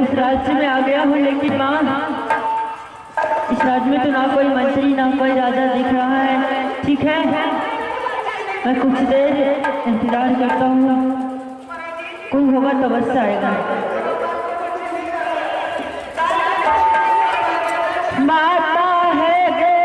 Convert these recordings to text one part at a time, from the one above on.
इस राज्य में आ गया हूँ, लेकिन माँ इस राज्य में तो ना कोई मंत्री ना कोई राजा दिख रहा है। ठीक है, मैं कुछ देर इंतजार करता हूँ, कोई होगा तो अवश्य आएगा। माता है गे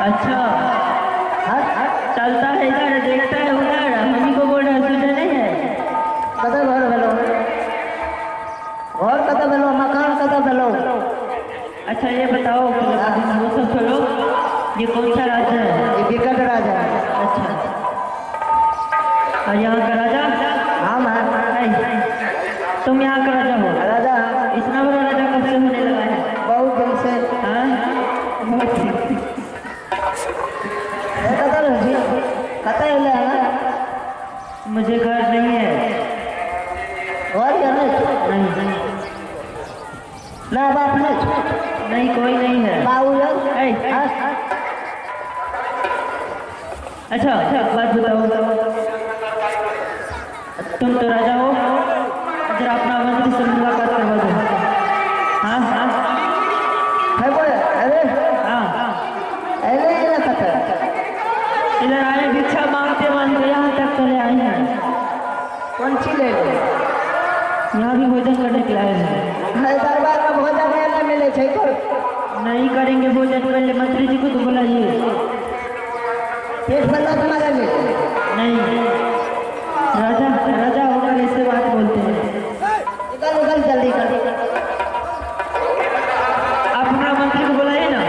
अच्छा चलता है इधर, देखता है उधर, मम्मी को बोल रहा है तुझे नहीं है। कदा घर भेलो और कदा भेलो मकान कदा भेलो। अच्छा ये बताओ वो सब छोड़ो, ये कौन सा राजा है? ये विकट राजा है। अच्छा, और यहाँ का राजा? हाँ मैं तुम यहाँ का राजा हो? राजा। इतना बड़ा राजा कब से होने लगा है? बहुत दिन से। हाँ बहुत ठीक। मुझे घर नहीं है। और नहीं ना बाप नहीं कोई नहीं है। अच्छा बात बताओ, तुम तो राजा हो, जरा अपना मंत्री से मुलाकात करवा दो। हाँ हाँ अरे हाँ इधर आए भिक्षा मांगते मांगते यहाँ तक चले आए हैं। कौन सी ले लो? यहाँ भी भोजन करने के आए हैं। दरबार में भोजन नहीं मिले थे तो नहीं करेंगे भोजन, पहले मंत्री जी को तो बुलाइए। पेट भरना तुम्हारे लिए नहीं, राजा होकर ऐसे बात बोलते हैं। निकल जल्दी कर, अपना मंत्री को बुलाइए ना।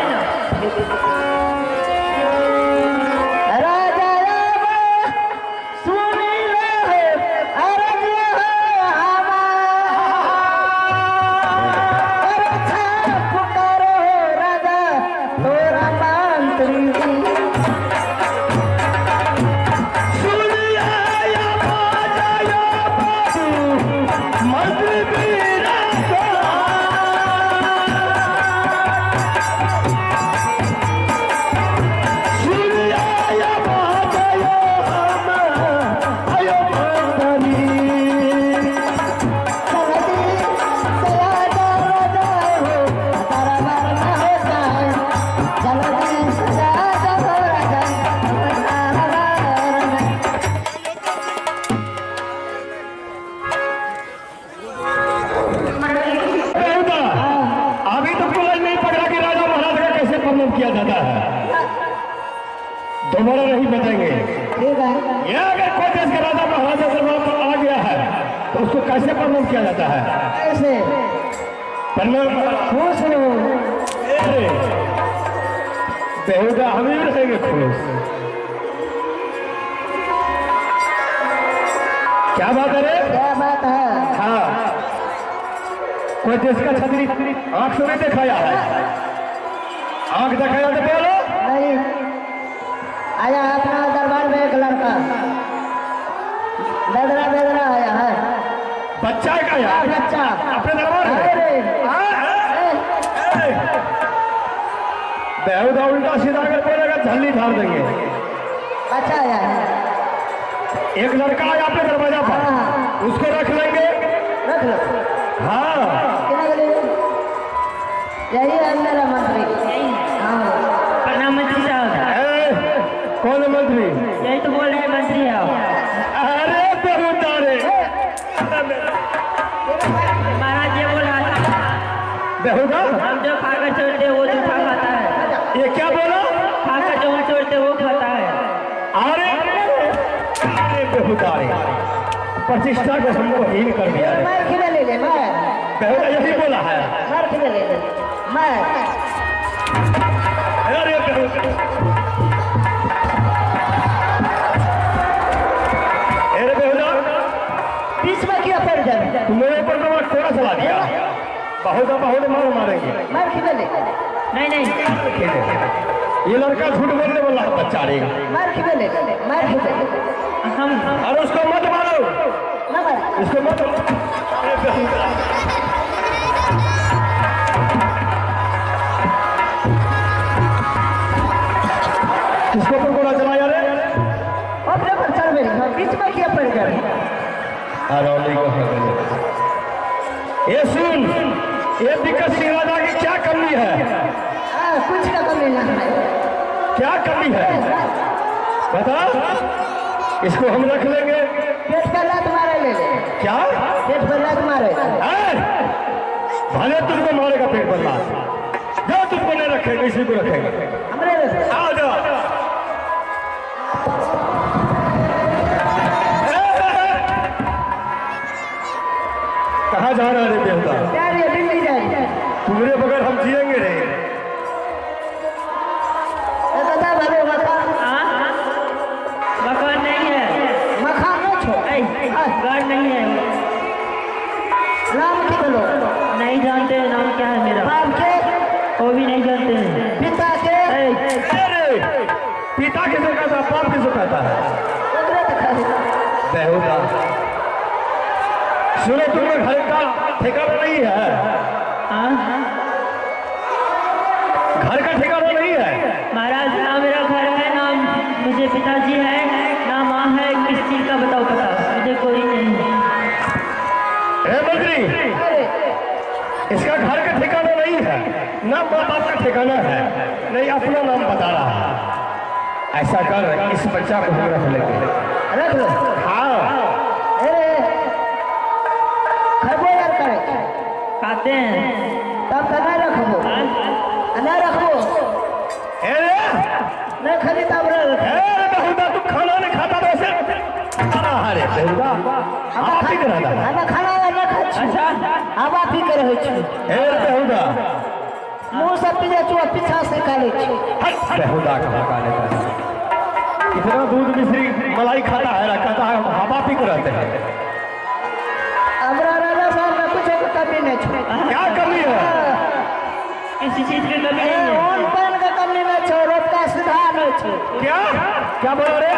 किया जाता है दोबारा नहीं बताएंगे। ठीक है। ये अगर कोई देश का राजा महाराजा से आ गया है तो उसको कैसे प्रणाम किया जाता है? ऐसे प्रणाम खुश रहो। बेहुदा हम ही रहेंगे खुश। क्या बात है रे? क्या बात है? हाँ कोई देश का छतरी आंख से नहीं दिखाया है? आंख दिखाया तो बोलो। नहीं, आया है अपना दरबार में एक लड़का, बेदरा बेदरा आया है। बच्चा का यार बच्चा अपने दरबार में अरे, बेहुदा उल्टा सीधा अगर बोलेगा झल्ली झाड़ देंगे। बच्चा आया है। एक लड़का आया अपने दरवाजा पर, हाँ। उसको रख लेंगे। रख लो। हाँ कितना के लिए? यही है मेरा मंत्री। हाँ, प्रणाम मंत्री साहब। कौन है मंत्री? यही तो बोल रहे हैं मंत्री आप। अरे बेहुदा रे, महाराज ये बोल रहा था बेहुदा हम जो खाकर छोड़ते वो जूठा खाता है। ये क्या बोला? खाकर जो हम छोड़ते वो खाता है। अरे अरे बेहुदा रे, प्रतिष्ठा को हमको हीन कर दिया है। मार खिला ले ले, मार बेहुदा यही बोला है। मार खिला ले ले, मार। अरे बेहुदा, अरे बेहुदा, बीच में क्यों पड़ जाए? तुम मेरे ऊपर तो थोड़ा चला दिया। बहुत मार मारेंगे। मार खिला ले, नहीं नहीं ये लड़का झूठ बोलने वाला है बच्चा रे। मार खिला ले, मार खिला ले। हम अरे उसको मत मारो, ना मार। इसको मत। अरे बेहुदा, किसको पर गोला चलाया रे? अपने पर चढ़ गई, बीच में क्यों पड़ गए? अरौली को ये सुन, ये दिक्कत सिंह राजा की क्या कमी है? कुछ का कमी ना है। क्या कमी है बता। इसको हम रख लेंगे। पेट पर लात मारे ले ले। क्या? पेट पर लात मारे। भले तुमको मारेगा पेट पर लात, जो तुमको नहीं रखेंगे इसी को रखेंगे। हमरे रखे। आ जाओ। कहाँ जा रहा है रे बेहुदा? क्या रे, दिल्ली जाए? तुम्हारे बगैर हम जिएंगे रे। दादा भले मकान मकान नहीं है। मकान न छो। घर नहीं है। नाम की बोलो। नहीं जानते नाम क्या है मेरा? बाप के, वो भी नहीं जानते हैं। पिता के, अरे पिता किसे कहता है, बाप किसे कहता है? उधर तक है। बेहुदा सुनो, तुम्हें घर का ठिकाना नहीं है। हाँ घर का ठिकाना नहीं है। महाराज ना मेरा घर है, ना मुझे पिताजी है, ना माँ है। किस चीज का बताओ पता? मुझे कोई नहीं है। ए मंत्री, इसका घर का ठिकाना नहीं है, ना माँ बाप का ठिकाना है, नहीं अपना नाम बता रहा है। ऐसा कर, इस बच्चा को हम रख लेंगे। रख लो। हाँ खबो यार करे खाते हैं तब का ना रखबो, ना रखबो नहीं खाली तब रख। बेहुदा, तू खाना नहीं खाता तो ऐसे अरे बेहुदा, आप ही करा था। खाना खाना ना खा छी। अब आप ही कर रहे छी। बेहुदा, मुंह से पीछे चुआ पीछा से काले छी। बेहुदा कहाँ का लेता है? इतना दूध मिश्री मलाई खाता है, कहता है हम हवा पी के रहते हैं। हमरा राजा साहब में कुछ कमी नहीं छो। क्या कमी है? किसी चीज की कमी नहीं है। ओन पान का कमी नहीं छो, रोड का सुधा नहीं छो। क्या क्या बोला रे?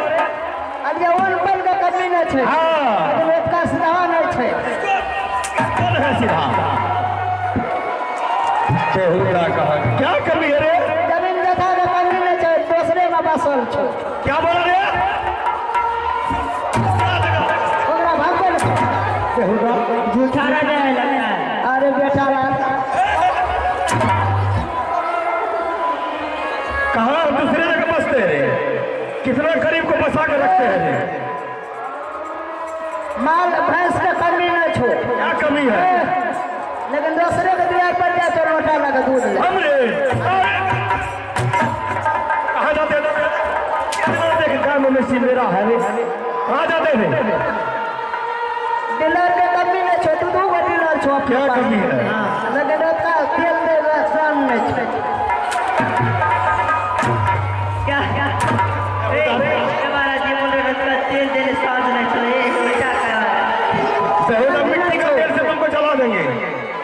अब ये ओन पान का कमी नहीं छो। हाँ, रोड का सुधा नहीं छो। कौन है सीधा? बेहुदा कहा क्या कमी है रे? जमीन जगह का कमी नहीं छो, दूसरे में बसल छो। क्या बोला रे? ओकरा भागल छो। बेहुदा झूठा राजा है लगता है। अरे बेटा कहाँ दूसरे जगह बसते हैं रे? कितना गरीब को बसा कर रखते हैं रे? माल भैंस का कमी नहीं छो। क्या कमी है? लेकिन दूसरे के द्वार पर जा तो रोटा लगा दूध ले। हम रे कहाँ जाते हैं? कितना देख काम में सी मेरा है रे, कहाँ जाते हैं? डीलर के कमी नहीं छो, तू दो डीलर छो। क्या कमी है? लेकिन उसका तेल दे राशन नहीं छो। क्या क्या महाराज जी बोल रहे हैं तेल देने सांस नहीं चले। बेहुदा मिट्टी का तेल से तुमको जला देंगे।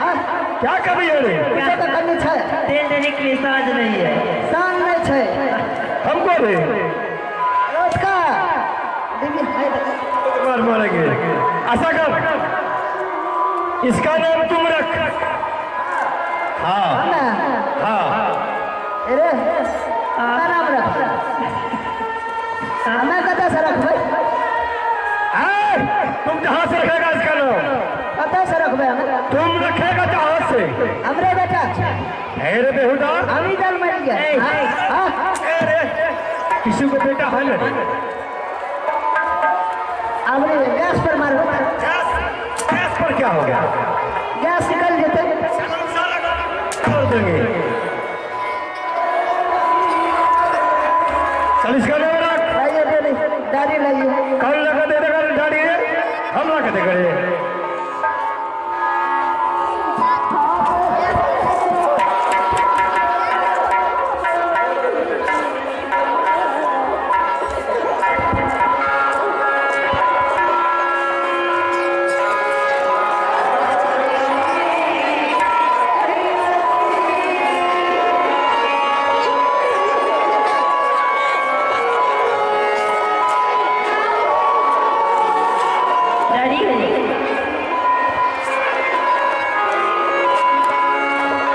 हाँ क्या कभी है रे? पूछो तो कमी छे। तेल देने के लिए साज नहीं है। शान नहीं छे। हमको रे उसका दीदी है मार मारेंगे। ऐसा कर, इसका नाम तुम रख। हाँ ना हाँ अरे का नाम रख। हमें कता से रख भाई। तुम जहाँ से रखेगा इसका नाम? कता से रख भाई हमें। तुम रखेगा जहाँ से। हमरे बेटा अरे बेहुदा, हम ही जल मर गया। अरे किसी को बेटा है ना? हमरे गैस पर मारो। गैस पर क्या हो गया? गैस निकल जेते छोड़ देंगे। चल इसका नाम रख। लाइए दाढ़ी लाइए। कल लगा दे देगा दाढ़ी, हम लगा दे करे।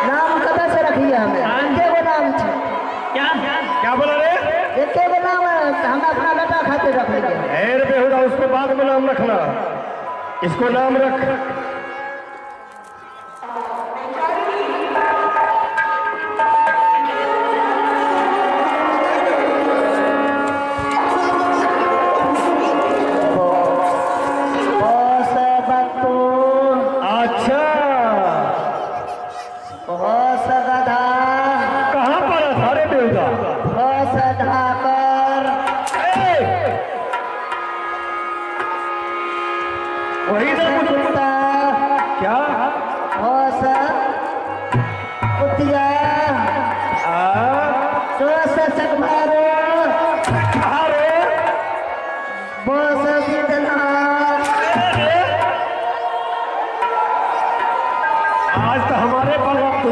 नाम कता से रखिए हमें। एके गो नाम छे। क्या बोला रे? एके गो नाम हम अपना बेटा खातिर रख लेंगे। अरे बेहुदा, उसको बाद में नाम रखना, इसको नाम रख। अच्छा, कहाँ पर था रे बेहुदा? वही ना कुछ क्या? आज तो हमारे पर वक्त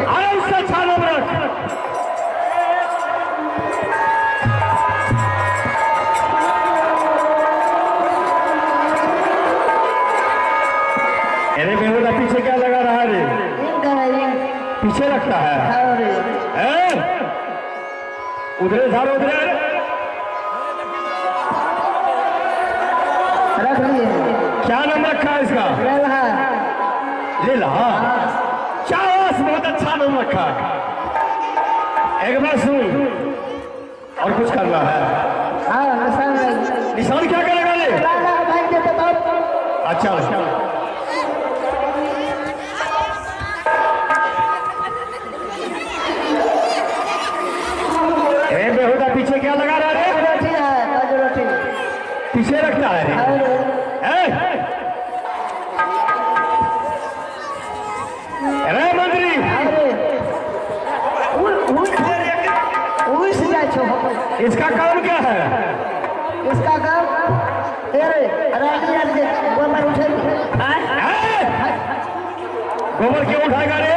अरे उससे अच्छा नाम रख। अरे बेहुदा, पीछे क्या लगा रहा है रे? पीछे रखता है? उधरे झाड़ उधरे रख लिए। क्या नाम रखा है इसका? लीला। चावस, बहुत अच्छा नाम रखा। एक बार सुन, और कुछ करना है। निशान क्या करेगा रे? अच्छा बेहुदा, पीछे क्या लगा रहा है? पीछे रखता है अरे मंत्री, इसका काम क्या है? इसका काम गोबर क्यों उठाएगा रे?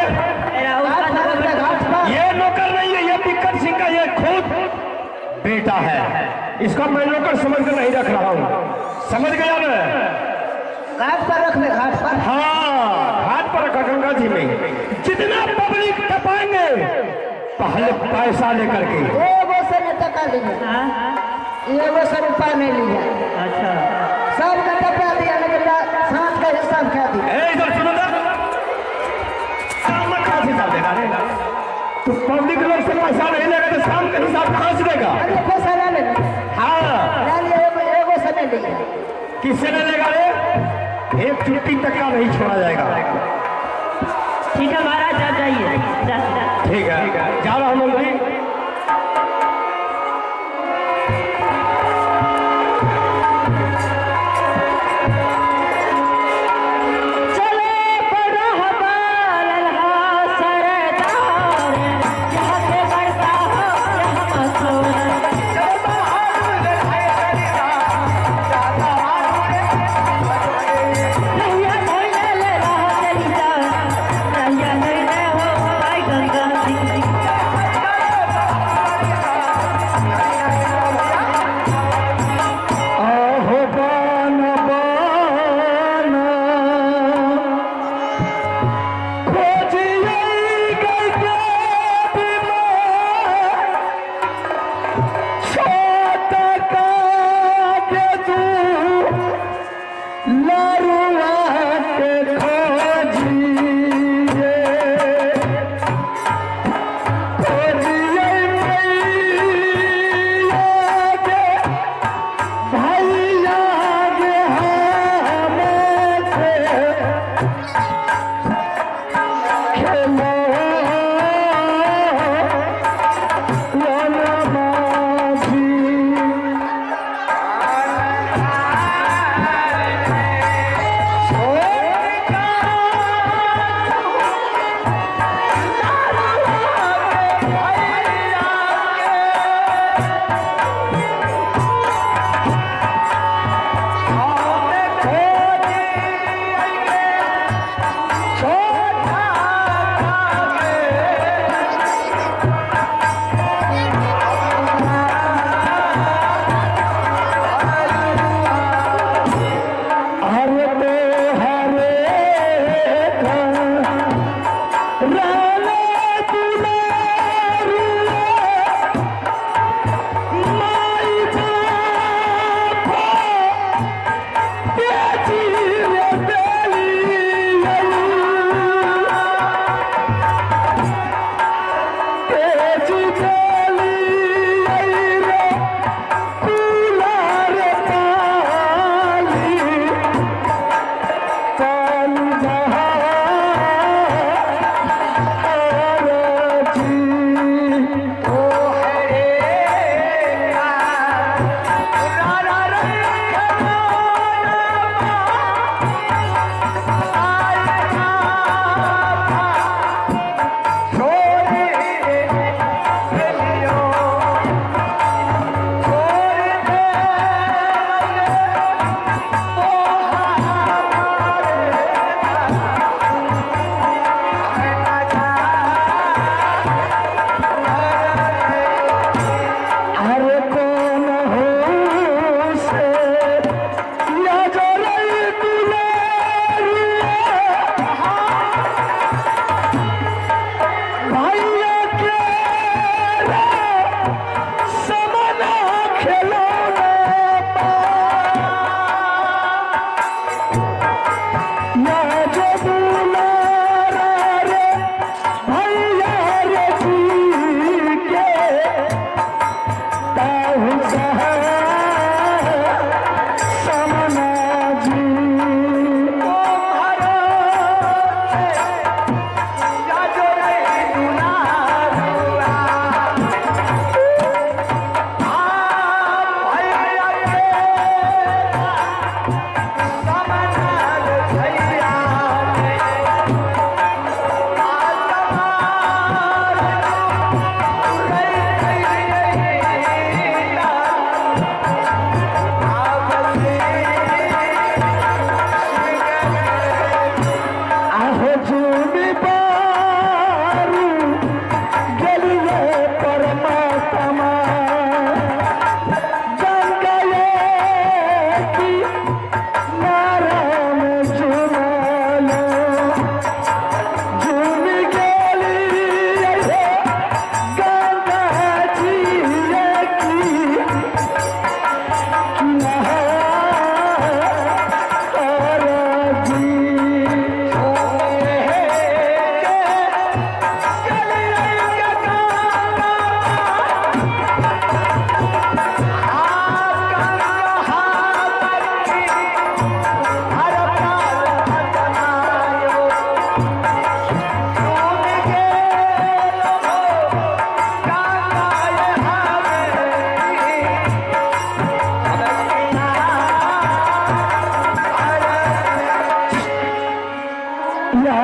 ये नौकर नहीं है, ये बिक्कट सिंह का ये खुद बेटा है। इसको मैं नौकर समझ कर नहीं रख रहा हूँ, समझ गया मैं? घाट पर रख ले, घाट पर। हाँ, घाट पर रखा गंगा जी में। जितना पब्लिक टपाएंगे पहले पैसा लेकर के। एगो से नहीं टका लिया, एगो से रुपया नहीं लिया। अच्छा, सब का टपा दिया, लेकिन सांस का हिसाब खा दिया। इधर सुनो ना, शाम में कहाँ से हिसाब देगा रे? तो पब्लिक लोग से पैसा नहीं लेगा तो शाम का हिसाब कहाँ से देगा? अरे पैसा ना ले। हाँ, ना लिया, एगो से नहीं लिया। किससे नहीं लेगा रे? एक चुट्टी तक का नहीं छोड़ा जाएगा। ठीक है महाराज, आप जाइए। ठीक है, जा रहा हूँ मंत्री।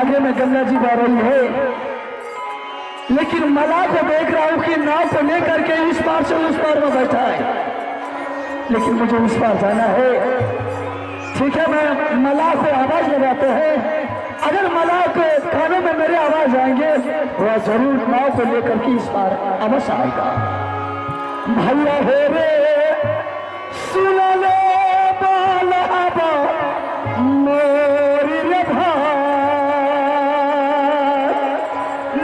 आगे में गंगा जी बह रही है, लेकिन मला को देख रहा हूं कि नाव को लेकर के इस पार से उस पार में बैठा है, लेकिन मुझे उस पार जाना है। ठीक है, मैं मला को आवाज लगाते हैं, अगर मला के कानों में मेरे आवाज आएंगे वह जरूर नाव को लेकर के इस पार अवश्य आएगा। भैया हो रे सुन ले बाला मोरी रे भाई,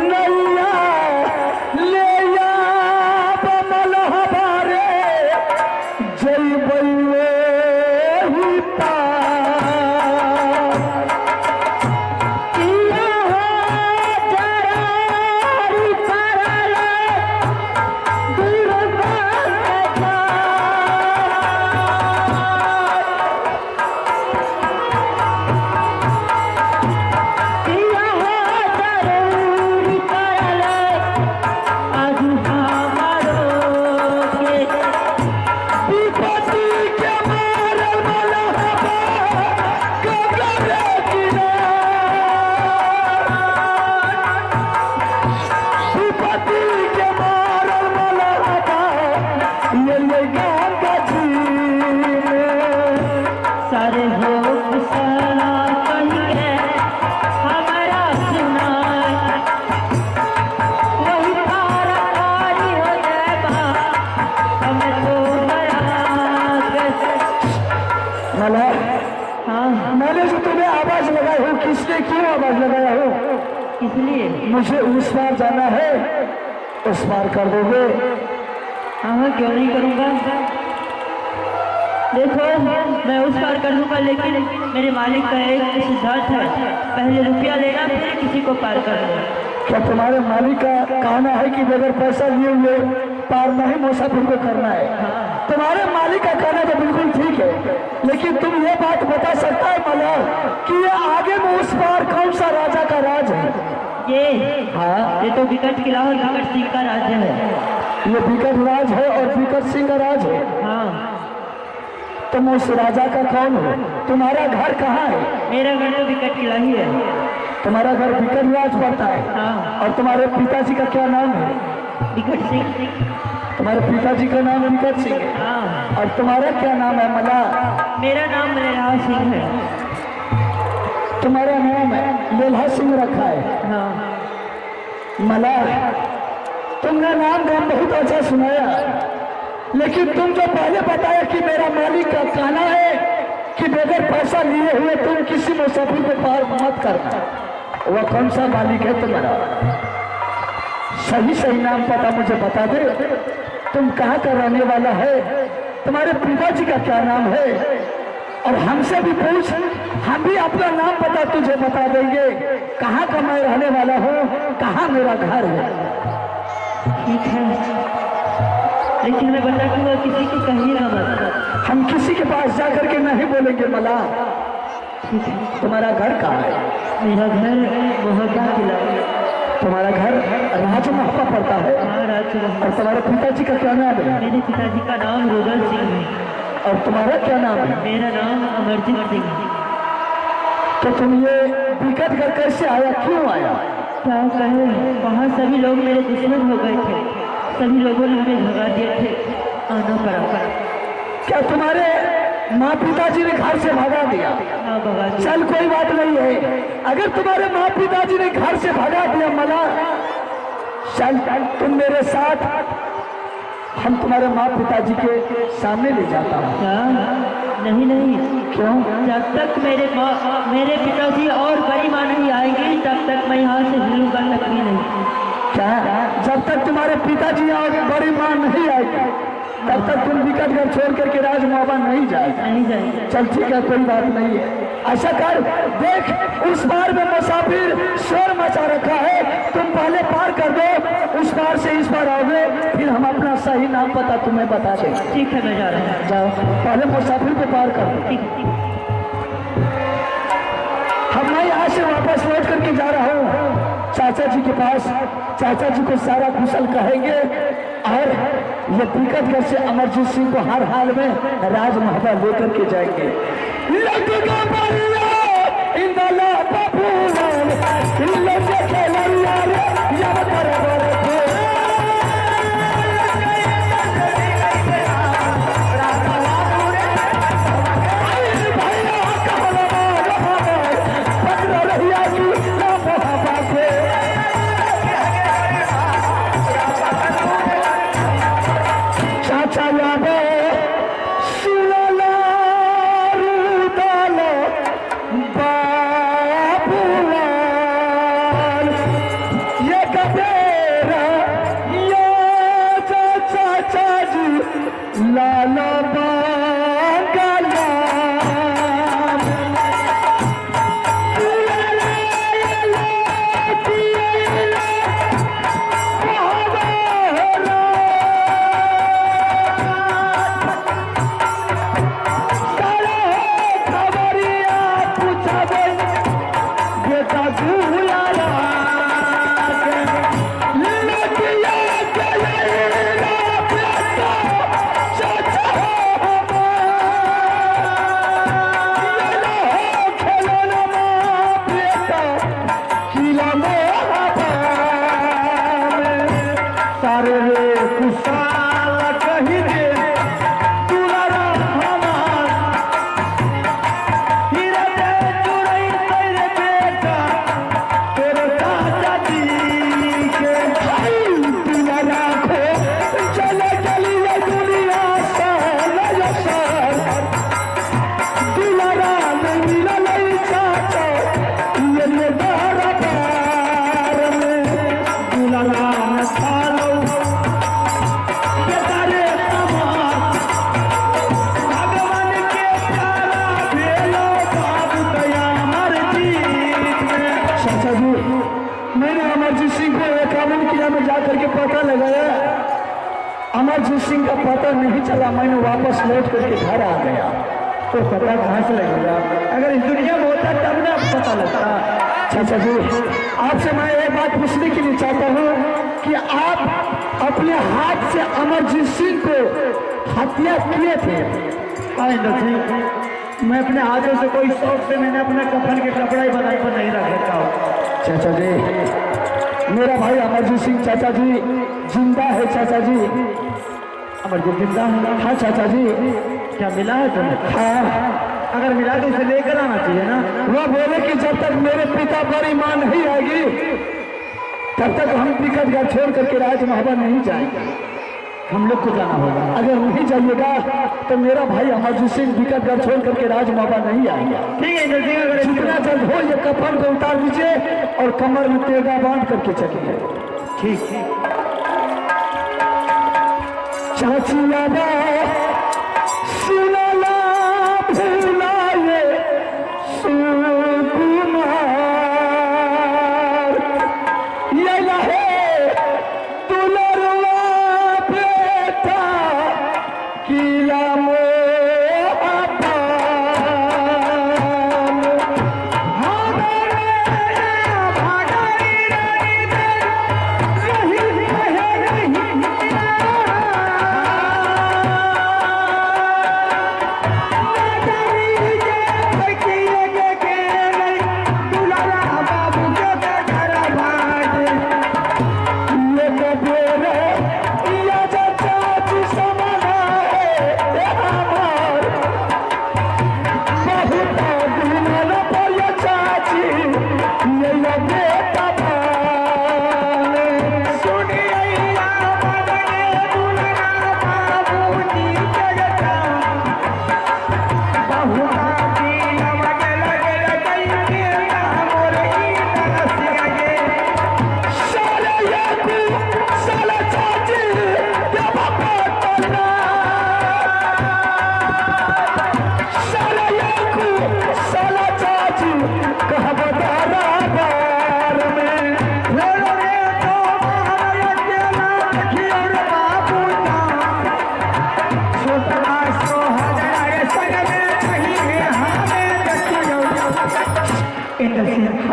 नैया ले या बमल हमारे जय बल्ले ही पार। मैंने जो तुम्हें आवाज लगाई हो, किसने क्यों आवाज लगाया हो? इसलिए मुझे उस पार जाना है, उस पार कर दोगे? हाँ, क्यों नहीं करूँगा। देखो, मैं उस पार कर दूंगा, लेकिन मेरे मालिक का एक सिद्धांत है, पहले रुपया लेना फिर किसी को पार करना। क्या तुम्हारे मालिक का कहना है कि बगैर पैसा लिए हुए पार नहीं मुसाफिर को करना है? तुम्हारे मालिक का कहना तो बिल्कुल ठीक है, लेकिन तुम ये बात बता सकता है मला कि ये आगे में उस पार कौन सा राजा का राज है? ये तो विकट किला और विकट सिंह का राज्य है। ये विकट राज है और विकट सिंह का राज है। हाँ। तुम उस राजा का कौन हो? तुम्हारा घर कहाँ है? मेरा घर तो विकट किला ही है। तुम्हारा घर विकट राज पड़ता है? हाँ। और तुम्हारे पिताजी का क्या नाम है? विकट सिंह। तुम्हारे पिताजी का नाम विकट सिंह है? हाँ। और तुम्हारा क्या नाम है मला? मेरा नाम मलयराज सिंह है। तुम्हारा नाम है लेल्हा सिंह रखा है? हाँ। मला, तुमने नाम बहुत अच्छा सुनाया, लेकिन तुम जो पहले बताया कि मेरा मालिक का कहना है कि बगैर पैसा लिए हुए तुम किसी मुसाफिर को पार मत करना, वह कौन सा मालिक है तुम्हारा? सही नाम पता मुझे बता दे। तुम कहाँ का रहने वाला है? तुम्हारे पिताजी का क्या नाम है? और हमसे भी पूछ, हम भी अपना नाम पता तुझे बता देंगे। कहाँ का मैं रहने वाला हूँ, कहाँ मेरा घर है? ठीक है, लेकिन मैं बता दूंगा, किसी को कहिएगा मत। हम किसी के पास जाकर के नहीं बोलेंगे मला। ठीक है। तुम्हारा घर कहाँ है? मेरा घर मोहब्बा किला। तुम्हारा घर राजमहल पड़ता है? हाँ, राजमहल। और तुम्हारे पिताजी का क्या नाम है? मेरे पिताजी का नाम रुदल सिंह है। और तुम्हारा क्या नाम है? मेरा नाम अमरजीत सिंह है। तो तुम ये विकट घर कैसे आया, क्यों आया? क्या कहे, वहाँ सभी लोग मेरे दुश्मन हो गए थे, सभी लोगों ने हमें भगा दिए थे, आना पड़ा। क्या तुम्हारे माँ पिताजी ने घर से भगा दिया? हाँ, भगा दिया। चल कोई बात नहीं है, अगर तुम्हारे माँ पिताजी ने घर से भगा दिया मला, चल तुम मेरे साथ, हम तुम्हारे माँ पिताजी के सामने ले जाता हूँ। क्या? नहीं। क्यों? जब तक मेरे पिताजी और बड़ी माँ नहीं आएंगी, तब तक मैं यहाँ से हिलूंगा तक भी नहीं। क्या? जब तक तुम्हारे पिताजी और बड़ी माँ नहीं आएगी तब तक तुम विकट घर छोड़ करके राजमहल नहीं जाएगा? चल ठीक है, कोई बात नहीं है। ऐसा कर, देख उस पार में मुसाफिर शोर मचा रखा है, तुम पहले पार कर दो, उस पार से इस पार आओगे, फिर हम अपना सही नाम पता तुम्हें बता देंगे। ठीक है, मैं जा रहा हूँ। जाओ, पहले मुसाफिर को पार कर दो। हम मैं यहाँ से वापस लौट करके जा रहा हूँ चाचा जी के पास। चाचा जी को सारा कुशल कहेंगे और ये विकट घर से अमरजीत सिंह को हर हाल में राजमहल लेकर के जाएंगे। बबूवन लो जे खेलैया रे जब करबर थे लाला बांगला खबरिया पूछबे बेटा गुलाला सारे रे कुशाल कही दे दुलारा हमार हीरा दे चुरई तेरे बेटा तेरे चाचा जी के भाई दुलारा खो चले चलिए दुनिया साल साल दुलारा नहीं लई चाचा ये दारा पार में दुलारा सालो मैंने अमरजीत सिंह को 51 किला में जाकर के पता लगाया, अमरजीत सिंह का पता नहीं चला। मैंने वापस लौट करके घर आ गया। तो पता कहाँ से लगेगा? अगर इस दुनिया में होता तब ना पता लगता। चाचा जी, आपसे मैं एक बात पूछने के लिए चाहता हूँ कि आप अपने हाथ से अमरजीत सिंह को हत्या किए थे? मैं अपने हाथों से कोई शौक से मैंने अपने कफन के कपड़ा ही बनाई पर नहीं रख रखा हूँ। चाचा जी, मेरा भाई अमरजीत सिंह चाचा जी जिंदा है। चाचा जी, अमरजीत जिंदा है? हाँ चाचा जी। क्या मिला है तुम्हें? हाँ, अगर मिला तो उसे लेकर आना चाहिए ना। वो बोले कि जब तक मेरे पिता पर ईमान नहीं आएगी तब तक हम टिकट घर छोड़ करके राज महबा नहीं जाएंगे। हम लोग को जाना होगा। अगर नहीं जाइएगा तो मेरा भाई अमरजीत सिंह टिकट घर छोड़ करके राज महबा नहीं आएगा। ठीक है, जितना जल्द हो ये कफन को उतार दीजिए और कमर में तेगा बांध करके चलिए। ठीक। चाची लाला सुनाला भूलाए सुकुमार ये लहे दुलरवा बेटा किला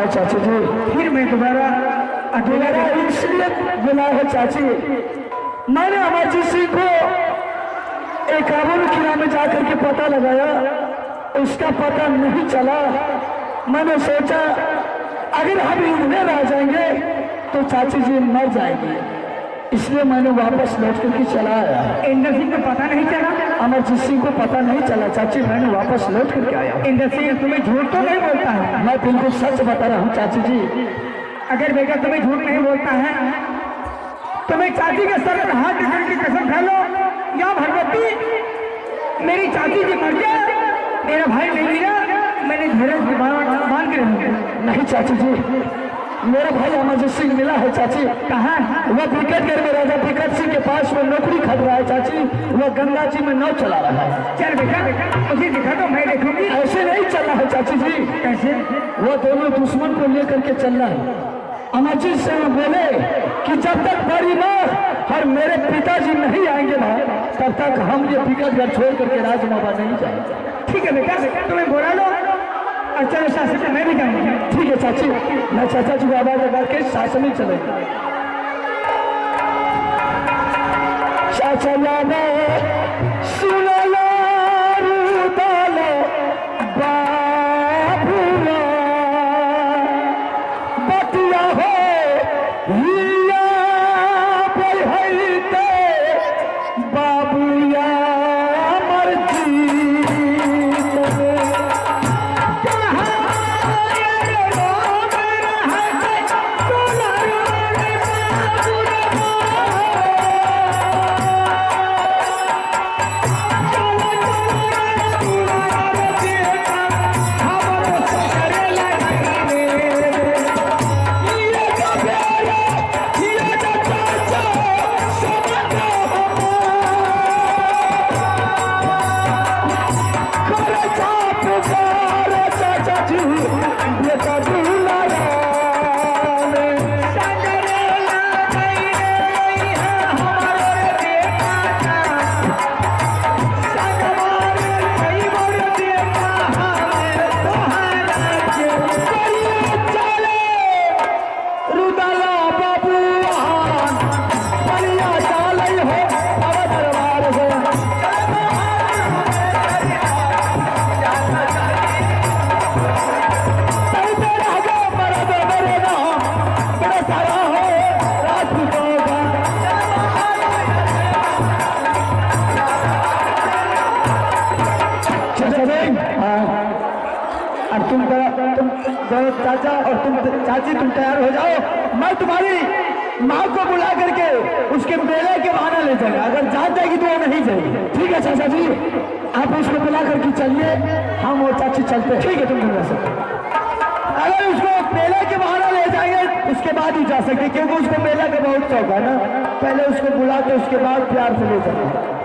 चाची जी, फिर मैं दोबारा इसलिए बुला है चाची, मैंने अमरजीत सिंह को 51 किला में जाकर के पता लगाया, उसका पता नहीं चला। मैंने सोचा अगर हम इधर आ जाएंगे तो चाची जी मर जाएंगी, इसलिए मैंने वापस लौट करके चला आया। इंद्र सिंह को पता नहीं चला? अमरजीत सिंह को पता नहीं चला चाची, मैंने वापस लौट करके आया। इंद्र सिंह तुम्हें झूठ तो नहीं बोलता है? मैं बिल्कुल सच बता रहा हूँ चाची जी। अगर बेटा तुम्हें झूठ नहीं बोलता है, तुम्हें चाची के सर पर हाथ रखने की कसम खा लो, या भगवती मेरी चाची जी मर गया, मेरा भाई नहीं मिला, मैंने धीरज बांध के रहूंगा। नहीं चाची जी, मेरा भाई अमरजीत सिंह मिला है चाची। कहाँ? वह बिकटगढ़ में राजा बिकट सिंह के पास में नौकरी कर रहा है चाची। वह गंगा जी में नाव चला रहा है। चल बेटा मुझे दिखा दो, मैं देखूंगी। ऐसे नहीं चल रहा है चाची जी। कैसे? वो दोनों दुश्मन को लेकर के चल रहा है। अमरजीत सिंह बोले कि जब तक बड़ी माँ और मेरे पिताजी नहीं आएंगे ना, तब तक हम ये बिकटगढ़ छोड़ करके राजमाबा नहीं जाएंगे। ठीक है बेटा, तुम्हें बोला लो और चलो शासन में मैं भी जाऊंगा। ठीक है चाची, मैं चाचा जी को आवाज लगा के शासन में चलेंगे। चाचा लाने सुनो रुदालो बाबूया बतिया हो हिया बहैते बाबूया मर्जी चाचा और तुम चाची तुम तैयार हो जाओ, मैं तुम्हारी माँ को बुला करके उसके मेले के बहाना ले जाएगा। अगर जान जाएगी तो वो नहीं जाएगी। ठीक है चाचा जी, आप उसको बुला करके चलिए, हम और चाची चलते हैं। ठीक है तुम जा सकते, अगर उसको मेले के बहाना ले जाएंगे उसके बाद ही जा सकते, क्योंकि उसको मेला का बहुत शौक है ना। पहले उसको बुला के उसके बाद प्यार से ले जाएंगे।